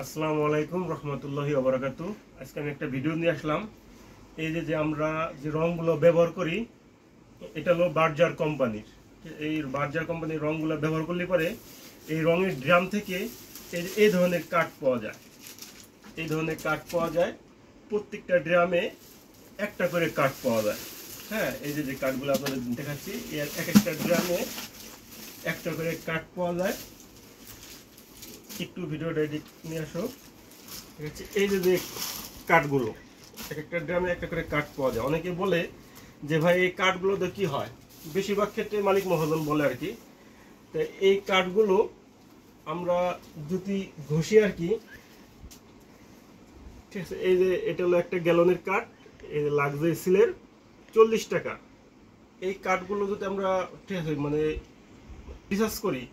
আসসালামু আলাইকুম রহমতুল্লাহি ওয়া বারাকাতুহু। আজকে আমি একটা ভিডিও নিয়ে আসলাম। এই যে আমরা যে রংগুলো ব্যবহার করি, এটা হলো বার্জার কোম্পানির। এই বার্জার কোম্পানির রংগুলো ব্যবহার করলে পরে এই রঙের ড্রাম থেকে এই ধরনের কাঠ পাওয়া যায়। এই ধরনের কাঠ পাওয়া যায়, প্রত্যেকটা ড্রামে একটা করে কাঠ পাওয়া যায়। হ্যাঁ, এই যে কাঠগুলো আপনাদের দেখাচ্ছি, এর এক একটা ড্রামে একটা করে কাঠ পাওয়া যায়। একটু ভিডিওটা এডিট নিয়ে আসো। ঠিক আছে, এই যে কাঠগুলো এক একটা ড্রামে একটা করে কাঠ পাওয়া যায়। অনেকে বলে যে ভাই এই কাঠগুলো তো কি হয়, বেশিরভাগ ক্ষেত্রে মালিক মহাজন বলে আর কি। তো এই কাঠগুলো আমরা যদি ঘষি আর কি, ঠিক আছে, এই যে এটা হলো একটা গ্যালনের কাঠ, এই লাক্সারি সিলের 40 টাকা। এই কাঠগুলো যদি আমরা ঠিক আছে মানে রিসার্চ করি,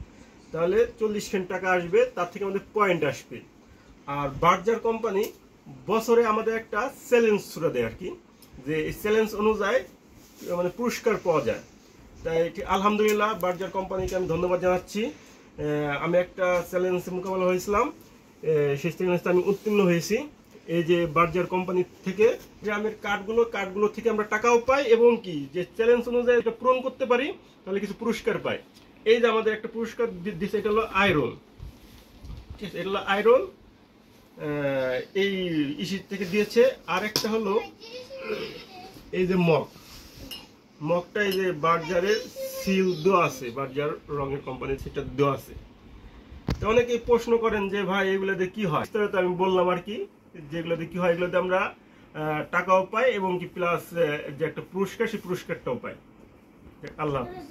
তাহলে 40 টাকা আসবে, তার থেকে আমাদের পয়েন্ট আসবে। আর বার্জার কোম্পানি বছরে আমাদের একটা চ্যালেঞ্জ ছুড়ে দেয় আর কি, যে এই চ্যালেঞ্জ অনুযায়ী মানে পুরস্কার পাওয়া যায়। তাই আলহামদুলিল্লাহ বার্জার কোম্পানিকে আমি ধন্যবাদ জানাচ্ছি। আমি একটা চ্যালেঞ্জের মোকাবেলা হয়েছিলাম, সেই চ্যালেঞ্জটা আমি উত্তীর্ণ হয়েছি। এই যে বার্জার কোম্পানি থেকে গ্রামের কাঠগুলো থেকে আমরা টাকাও পাই, এবং কি যে চ্যালেঞ্জ অনুযায়ী এটা পূরণ করতে পারি তাহলে কিছু পুরস্কার পাই। এই যে আমাদের একটা পুরস্কার দিচ্ছে, এটা হলো আয়রন। ঠিক আছে, এটা হলো আয়রন, এই ইসির থেকে দিয়েছে। আর একটা হলো এই যে মগটা, এই যে বার্জারের সিল দেওয়া আছে, বার্জার রঙের কোম্পানির সেটা দেওয়া আছে। তো অনেকেই প্রশ্ন করেন যে ভাই এগুলোতে কি হয়, তো আমি বললাম আর কি, যেগুলোতে কি হয়, এগুলোতে আমরা টাকাও পাই এবং কি প্লাস যে একটা পুরস্কার, সেই পুরস্কারটাও পাই। আল্লাহ হাফেজ।